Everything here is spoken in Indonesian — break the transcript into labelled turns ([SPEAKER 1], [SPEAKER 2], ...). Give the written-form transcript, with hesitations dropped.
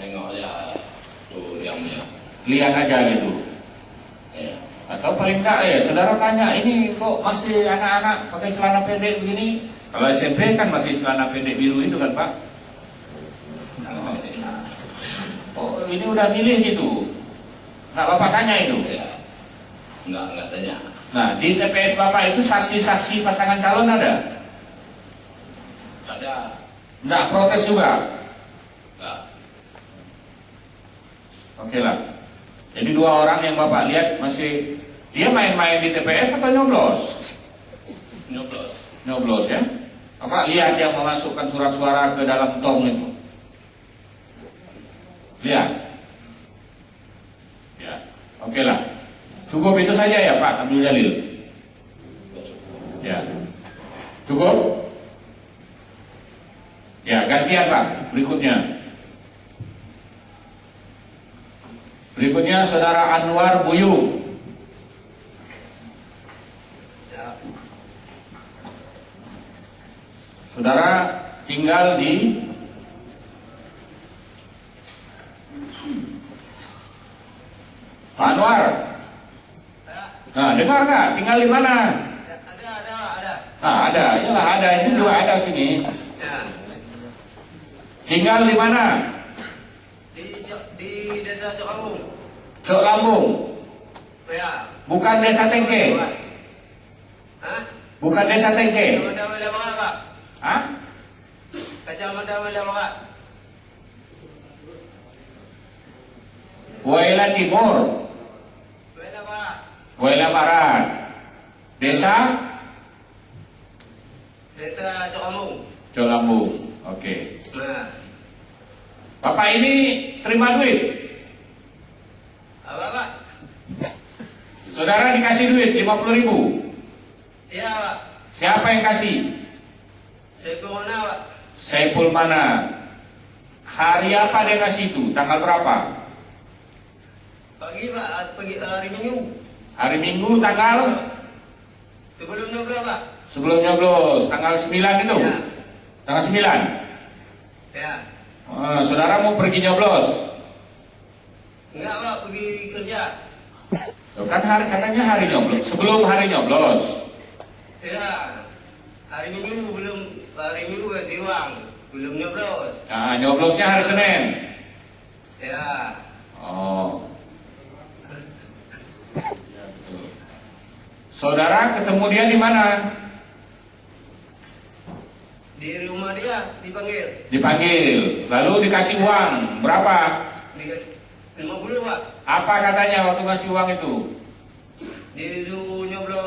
[SPEAKER 1] nengok ya tuh diamnya.
[SPEAKER 2] Lihat aja gitu.
[SPEAKER 1] Ya.
[SPEAKER 2] Atau paling enggak ya, saudara tanya, ini kok masih anak-anak pakai celana pendek begini? Kalau SMP kan masih celana pendek biru itu kan Pak? Oh ini udah milih gitu. Nggak Bapak tanya itu?
[SPEAKER 1] Ya. Enggak tanya.
[SPEAKER 2] Nah di TPS Bapak itu saksi-saksi pasangan calon ada?
[SPEAKER 1] Ada.
[SPEAKER 2] Nggak protes juga?
[SPEAKER 1] Enggak.
[SPEAKER 2] Oke lah. Jadi dua orang yang Bapak lihat masih, dia main-main di TPS atau nyoblos?
[SPEAKER 1] Nyoblos.
[SPEAKER 2] Nyoblos ya. Bapak lihat dia memasukkan surat suara ke dalam tong itu. Lihat. Ya. Oke lah. Cukup itu saja ya Pak Abdul Jalil. Ya. Cukup? Ya, gantian Pak. Berikutnya. Berikutnya Saudara Anwar Buyung. Saudara tinggal di Pak Anwar. Nah, dengar nggak? Tinggal di mana?
[SPEAKER 1] Ada.
[SPEAKER 2] Nah, ada. Iyalah ada. Ini juga ada sini.
[SPEAKER 1] Ya.
[SPEAKER 2] Tinggal di mana?
[SPEAKER 1] Di desa Cokambung.
[SPEAKER 2] Cok Lambung.
[SPEAKER 1] Ya.
[SPEAKER 2] Bukan desa Tengke.
[SPEAKER 1] Hah?
[SPEAKER 2] Bukan desa Tengke.
[SPEAKER 1] Kecamatan Wilayah Pak.
[SPEAKER 2] Hah?
[SPEAKER 1] Kecamatan Wilayah Pak.
[SPEAKER 2] Waila Timur.
[SPEAKER 1] Wilayah Pak.
[SPEAKER 2] Waila Barat. Desa
[SPEAKER 1] Desa Cokambung.
[SPEAKER 2] Cok Lambung. Oke.
[SPEAKER 1] Nah.
[SPEAKER 2] Bapak ini terima duit.
[SPEAKER 1] Apa Pak?
[SPEAKER 2] Saudara dikasih duit 50.000.
[SPEAKER 1] Iya Pak.
[SPEAKER 2] Siapa yang kasih?
[SPEAKER 1] Saya ke mana Pak?
[SPEAKER 2] Saiful mana? Hari apa dia kasih itu? Tanggal berapa?
[SPEAKER 1] Pagi Pak. Pagi hari Minggu.
[SPEAKER 2] Hari Minggu tanggal?
[SPEAKER 1] Sebelum nyoblos Pak.
[SPEAKER 2] Sebelum nyoblos. Tanggal 9 itu?
[SPEAKER 1] Ya.
[SPEAKER 2] Tanggal 9?
[SPEAKER 1] Ya.
[SPEAKER 2] Saudara mau pergi nyoblos?
[SPEAKER 1] Enggak Pak. Pergi kerja.
[SPEAKER 2] Loh, kan katanya hari nyoblos. Sebelum hari nyoblos.
[SPEAKER 1] Ya. Hari Minggu ganti uang. Belum nyoblos.
[SPEAKER 2] Nah, nyoblosnya hari Senin.
[SPEAKER 1] Ya.
[SPEAKER 2] Oh. Saudara ketemu dia di mana?
[SPEAKER 1] Di rumah dia dipanggil.
[SPEAKER 2] Dipanggil. Lalu dikasih uang. Berapa?
[SPEAKER 1] 50 Pak.
[SPEAKER 2] Apa katanya waktu ngasih uang itu?
[SPEAKER 1] Disuruh nyoblos.